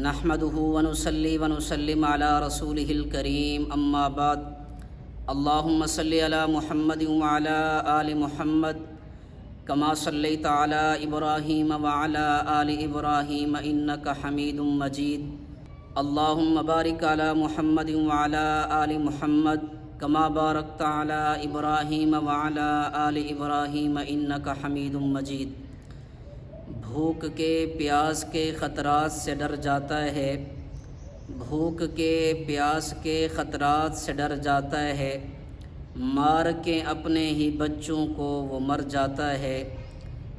نحمده ونصلي ونسلم على رسوله الكريم اما بعد اللهم صل على محمد وعلى آل محمد كما صليت على إبراهيم وعلى آل إبراهيم إنك حميد مجيد اللهم بارك على محمد وعلى آل محمد كما باركت على إبراهيم وعلى آل إبراهيم إنك حميد مجيد۔ بھوک کے پیاس کے خطرات سے ڈر جاتا ہے، بھوک کے پیاس کے خطرات سے ڈر جاتا ہے، مار کے اپنے ہی بچوں کو وہ مر جاتا ہے۔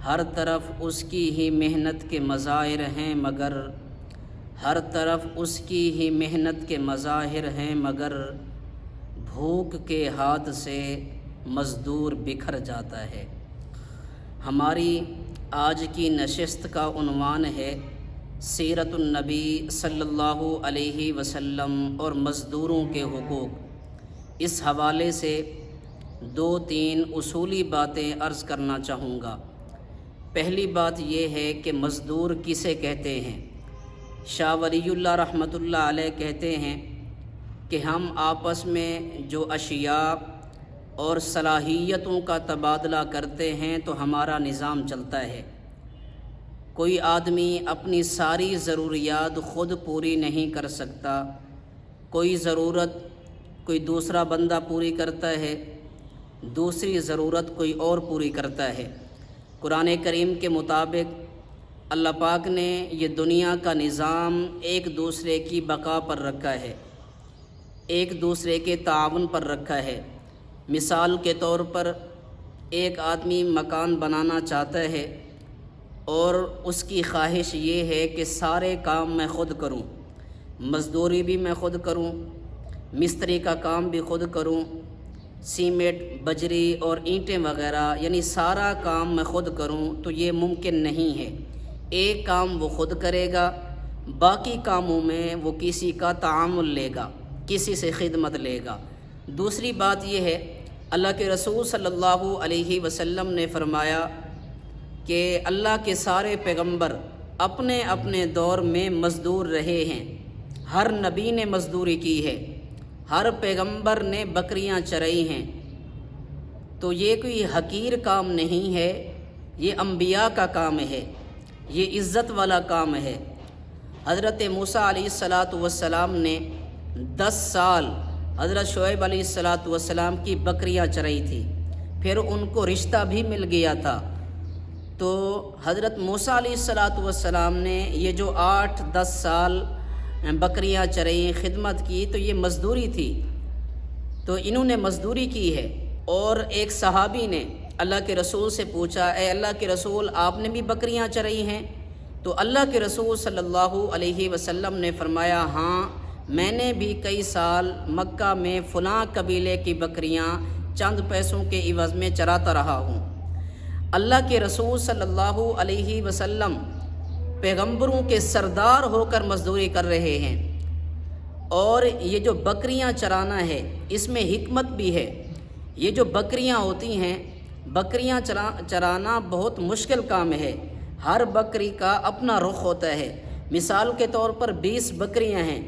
ہر طرف اس کی ہی محنت کے مظاہر ہیں مگر ہر طرف اس کی ہی محنت کے مظاہر ہیں مگر بھوک کے ہاتھ سے مزدور بکھر جاتا ہے۔ ہماری آج کی نشست کا عنوان ہے سیرت النبی صلی اللہ علیہ وسلم اور مزدوروں کے حقوق۔ اس حوالے سے 2-3 اصولی باتیں عرض کرنا چاہوں گا۔ پہلی بات یہ ہے کہ مزدور کسے کہتے ہیں۔ شاہ ولی اللہ رحمۃ اللہ علیہ کہتے ہیں کہ ہم آپس میں جو اشیاء اور صلاحیتوں کا تبادلہ کرتے ہیں تو ہمارا نظام چلتا ہے۔ کوئی آدمی اپنی ساری ضروریات خود پوری نہیں کر سکتا، کوئی ضرورت کوئی دوسرا بندہ پوری کرتا ہے، دوسری ضرورت کوئی اور پوری کرتا ہے۔ قرآن کریم کے مطابق اللہ پاک نے یہ دنیا کا نظام ایک دوسرے کی بقا پر رکھا ہے، ایک دوسرے کے تعاون پر رکھا ہے۔ مثال کے طور پر ایک آدمی مکان بنانا چاہتا ہے اور اس کی خواہش یہ ہے کہ سارے کام میں خود کروں، مزدوری بھی میں خود کروں، مستری کا کام بھی خود کروں، سیمنٹ بجری اور اینٹیں وغیرہ یعنی سارا کام میں خود کروں، تو یہ ممکن نہیں ہے۔ ایک کام وہ خود کرے گا، باقی کاموں میں وہ کسی کا تعامل لے گا، کسی سے خدمت لے گا۔ دوسری بات یہ ہے، اللہ کے رسول صلی اللہ علیہ وسلم نے فرمایا کہ اللہ کے سارے پیغمبر اپنے اپنے دور میں مزدور رہے ہیں، ہر نبی نے مزدوری کی ہے، ہر پیغمبر نے بکریاں چرائی ہیں۔ تو یہ کوئی حقیر کام نہیں ہے، یہ انبیاء کا کام ہے، یہ عزت والا کام ہے۔ حضرت موسیٰ علیہ السلام نے 10 سال حضرت شعیب علیہ السلام کی بکریاں چرائی تھی، پھر ان کو رشتہ بھی مل گیا تھا۔ تو حضرت موسیٰ علیہ السلام نے یہ جو 8-10 سال بکریاں چرائیں، خدمت کی، تو یہ مزدوری تھی، تو انہوں نے مزدوری کی ہے۔ اور ایک صحابی نے اللہ کے رسول سے پوچھا، اے اللہ کے رسول آپ نے بھی بکریاں چرائی ہیں؟ تو اللہ کے رسول صلی اللہ علیہ وسلم نے فرمایا، ہاں میں نے بھی کئی سال مکہ میں فلاں قبیلے کی بکریاں چند پیسوں کے عوض میں چراتا رہا ہوں۔ اللہ کے رسول صلی اللہ علیہ وسلم پیغمبروں کے سردار ہو کر مزدوری کر رہے ہیں، اور یہ جو بکریاں چرانا ہے اس میں حکمت بھی ہے۔ یہ جو بکریاں ہوتی ہیں، بکریاں چرانا بہت مشکل کام ہے، ہر بکری کا اپنا رخ ہوتا ہے۔ مثال کے طور پر 20 بکریاں ہیں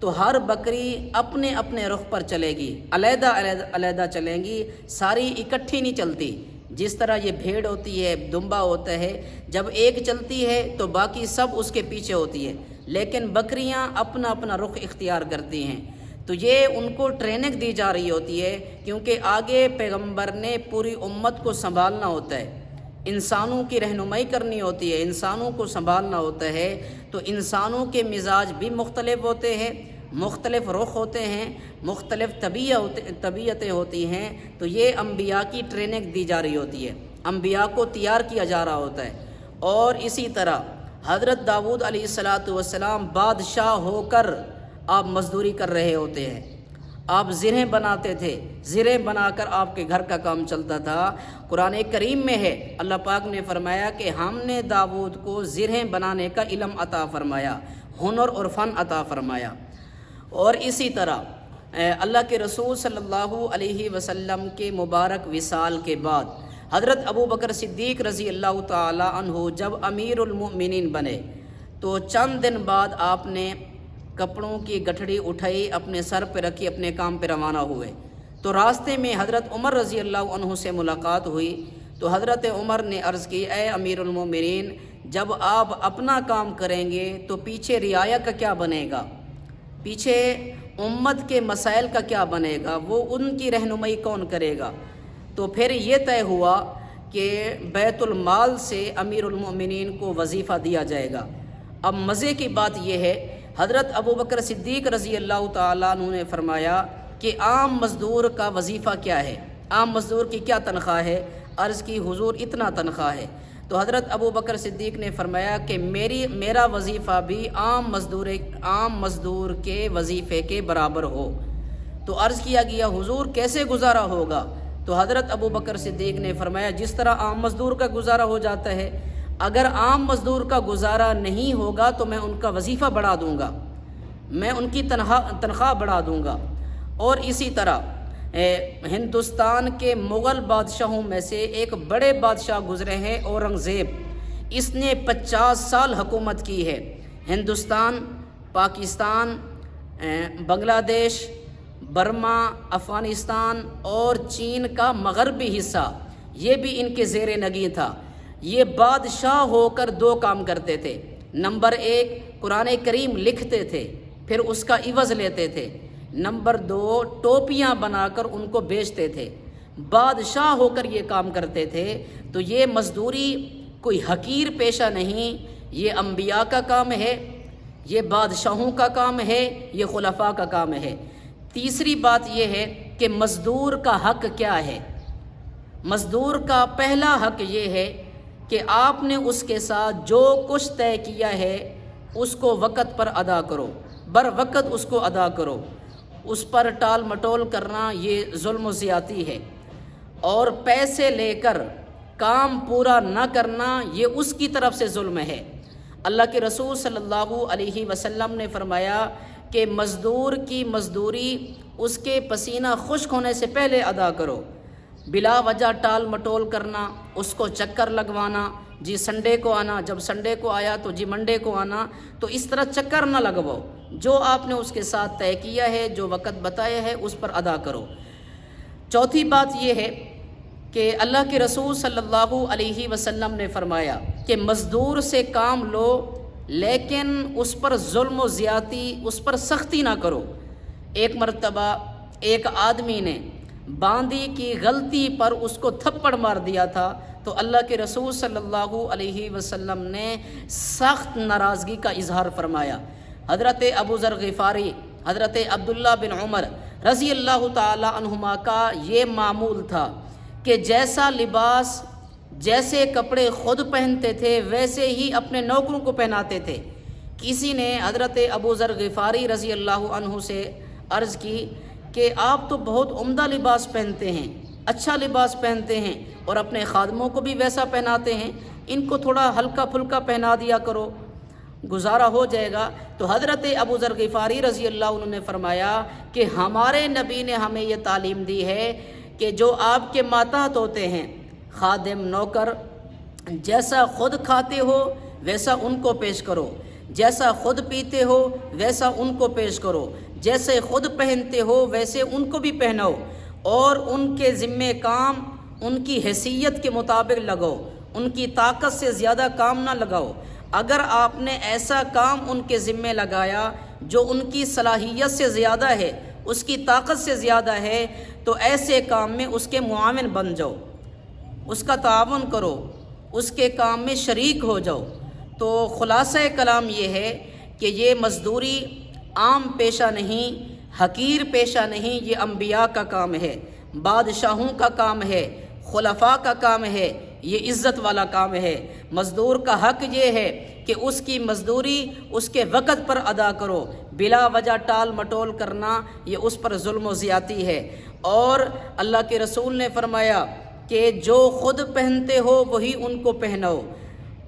تو ہر بکری اپنے اپنے رخ پر چلے گی، علیحدہ علیحدہ چلیں گی، ساری اکٹھی نہیں چلتی۔ جس طرح یہ بھیڑ ہوتی ہے، دمبا ہوتا ہے، جب ایک چلتی ہے تو باقی سب اس کے پیچھے ہوتی ہے، لیکن بکریاں اپنا اپنا رخ اختیار کرتی ہیں۔ تو یہ ان کو ٹریننگ دی جا رہی ہوتی ہے، کیونکہ آگے پیغمبر نے پوری امت کو سنبھالنا ہوتا ہے، انسانوں کی رہنمائی کرنی ہوتی ہے، انسانوں کو سنبھالنا ہوتا ہے۔ تو انسانوں کے مزاج بھی مختلف ہوتے ہیں، مختلف رخ ہوتے ہیں، مختلف طبیعتیں ہوتی ہیں، تو یہ انبیاء کی ٹریننگ دی جا رہی ہوتی ہے، انبیاء کو تیار کیا جا رہا ہوتا ہے۔ اور اسی طرح حضرت داؤد علیہ السلام بادشاہ ہو کر آپ مزدوری کر رہے ہوتے ہیں، آپ زرہیں بناتے تھے، زرہیں بنا کر آپ کے گھر کا کام چلتا تھا۔ قرآن کریم میں ہے، اللہ پاک نے فرمایا کہ ہم نے داؤد کو زرہیں بنانے کا علم عطا فرمایا، ہنر اور فن عطا فرمایا۔ اور اسی طرح اللہ کے رسول صلی اللہ علیہ وسلم کے مبارک وصال کے بعد حضرت ابو بکر صدیق رضی اللہ تعالی عنہ جب امیر المؤمنین بنے تو چند دن بعد آپ نے کپڑوں کی گٹھڑی اٹھائی، اپنے سر پہ رکھی، اپنے کام پہ روانہ ہوئے۔ تو راستے میں حضرت عمر رضی اللہ عنہ سے ملاقات ہوئی، تو حضرت عمر نے عرض کی، اے امیر المومنین، جب آپ اپنا کام کریں گے تو پیچھے رعایا کا کیا بنے گا، پیچھے امت کے مسائل کا کیا بنے گا، وہ ان کی رہنمائی کون کرے گا؟ تو پھر یہ طے ہوا کہ بیت المال سے امیر المومنین کو وظیفہ دیا جائے گا۔ اب مزے کی بات یہ ہے، حضرت ابوبکر صدیق رضی اللہ تعالیٰ عنہ نے فرمایا کہ عام مزدور کا وظیفہ کیا ہے، عام مزدور کی کیا تنخواہ ہے؟ عرض کی حضور اتنا تنخواہ ہے۔ تو حضرت ابوبکر صدیق نے فرمایا کہ میرا وظیفہ بھی عام مزدور کے وظیفے کے برابر ہو۔ تو عرض کیا گیا حضور کیسے گزارا ہوگا؟ تو حضرت ابوبکر صدیق نے فرمایا جس طرح عام مزدور کا گزارا ہو جاتا ہے، اگر عام مزدور کا گزارا نہیں ہوگا تو میں ان کا وظیفہ بڑھا دوں گا، میں ان کی تنخواہ بڑھا دوں گا۔ اور اسی طرح ہندوستان کے مغل بادشاہوں میں سے ایک بڑے بادشاہ گزرے ہیں اورنگزیب، اس نے 50 سال حکومت کی ہے۔ ہندوستان، پاکستان، بنگلہ دیش، برما، افغانستان اور چین کا مغربی حصہ یہ بھی ان کے زیر نگین تھا۔ یہ بادشاہ ہو کر دو کام کرتے تھے، نمبر 1 قرآن کریم لکھتے تھے، پھر اس کا عوض لیتے تھے، نمبر 2 ٹوپیاں بنا کر ان کو بیچتے تھے۔ بادشاہ ہو کر یہ کام کرتے تھے، تو یہ مزدوری کوئی حقیر پیشہ نہیں، یہ انبیاء کا کام ہے، یہ بادشاہوں کا کام ہے، یہ خلفاء کا کام ہے۔ تیسری بات یہ ہے کہ مزدور کا حق کیا ہے؟ مزدور کا پہلا حق یہ ہے کہ آپ نے اس کے ساتھ جو کچھ طے کیا ہے اس کو وقت پر ادا کرو، بر وقت اس کو ادا کرو۔ اس پر ٹال مٹول کرنا یہ ظلم و زیادتی ہے، اور پیسے لے کر کام پورا نہ کرنا یہ اس کی طرف سے ظلم ہے۔ اللہ کے رسول صلی اللہ علیہ وسلم نے فرمایا کہ مزدور کی مزدوری اس کے پسینہ خشک ہونے سے پہلے ادا کرو۔ بلا وجہ ٹال مٹول کرنا، اس کو چکر لگوانا، جی سنڈے کو آنا، جب سنڈے کو آیا تو جی منڈے کو آنا، تو اس طرح چکر نہ لگواؤ۔ جو آپ نے اس کے ساتھ طے کیا ہے، جو وقت بتایا ہے، اس پر ادا کرو۔ چوتھی بات یہ ہے کہ اللہ کے رسول صلی اللہ علیہ وسلم نے فرمایا کہ مزدور سے کام لو، لیکن اس پر ظلم و زیادتی، اس پر سختی نہ کرو۔ ایک مرتبہ ایک آدمی نے باندی کی غلطی پر اس کو تھپڑ مار دیا تھا، تو اللہ کے رسول صلی اللہ علیہ وسلم نے سخت ناراضگی کا اظہار فرمایا۔ حضرت ابو ذر غفاری، حضرت عبداللہ بن عمر رضی اللہ تعالی عنہما کا یہ معمول تھا کہ جیسا لباس، جیسے کپڑے خود پہنتے تھے ویسے ہی اپنے نوکروں کو پہناتے تھے۔ کسی نے حضرت ابو ذر غفاری رضی اللہ عنہ سے عرض کی کہ آپ تو بہت عمدہ لباس پہنتے ہیں، اچھا لباس پہنتے ہیں، اور اپنے خادموں کو بھی ویسا پہناتے ہیں، ان کو تھوڑا ہلکا پھلکا پہنا دیا کرو، گزارا ہو جائے گا۔ تو حضرت ابو ذر غفاری رضی اللہ عنہ نے فرمایا کہ ہمارے نبی نے ہمیں یہ تعلیم دی ہے کہ جو آپ کے ماتحت ہوتے ہیں، خادم، نوکر، جیسا خود کھاتے ہو ویسا ان کو پیش کرو، جیسا خود پیتے ہو ویسا ان کو پیش کرو، جیسے خود پہنتے ہو ویسے ان کو بھی پہناؤ، اور ان کے ذمے کام ان کی حیثیت کے مطابق لگاؤ، ان کی طاقت سے زیادہ کام نہ لگاؤ۔ اگر آپ نے ایسا کام ان کے ذمے لگایا جو ان کی صلاحیت سے زیادہ ہے، اس کی طاقت سے زیادہ ہے، تو ایسے کام میں اس کے معاون بن جاؤ، اس کا تعاون کرو، اس کے کام میں شریک ہو جاؤ۔ تو خلاصہ کلام یہ ہے کہ یہ مزدوری عام پیشہ نہیں، حقیر پیشہ نہیں، یہ انبیاء کا کام ہے، بادشاہوں کا کام ہے، خلفاء کا کام ہے، یہ عزت والا کام ہے۔ مزدور کا حق یہ ہے کہ اس کی مزدوری اس کے وقت پر ادا کرو، بلا وجہ ٹال مٹول کرنا یہ اس پر ظلم و زیادتی ہے۔ اور اللہ کے رسول نے فرمایا کہ جو خود پہنتے ہو وہی ان کو پہناؤ،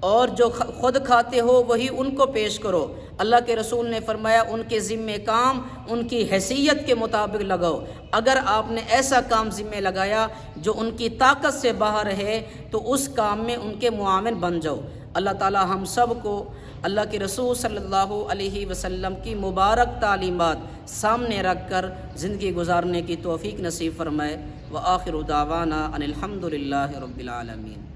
اور جو خود کھاتے ہو وہی ان کو پیش کرو۔ اللہ کے رسول نے فرمایا ان کے ذمے کام ان کی حیثیت کے مطابق لگاؤ۔ اگر آپ نے ایسا کام ذمے لگایا جو ان کی طاقت سے باہر ہے تو اس کام میں ان کے معاون بن جاؤ۔ اللہ تعالی ہم سب کو اللہ کے رسول صلی اللہ علیہ وسلم کی مبارک تعلیمات سامنے رکھ کر زندگی گزارنے کی توفیق نصیب فرمائے۔ وآخر دعوانا ان الحمد للہ رب العالمین۔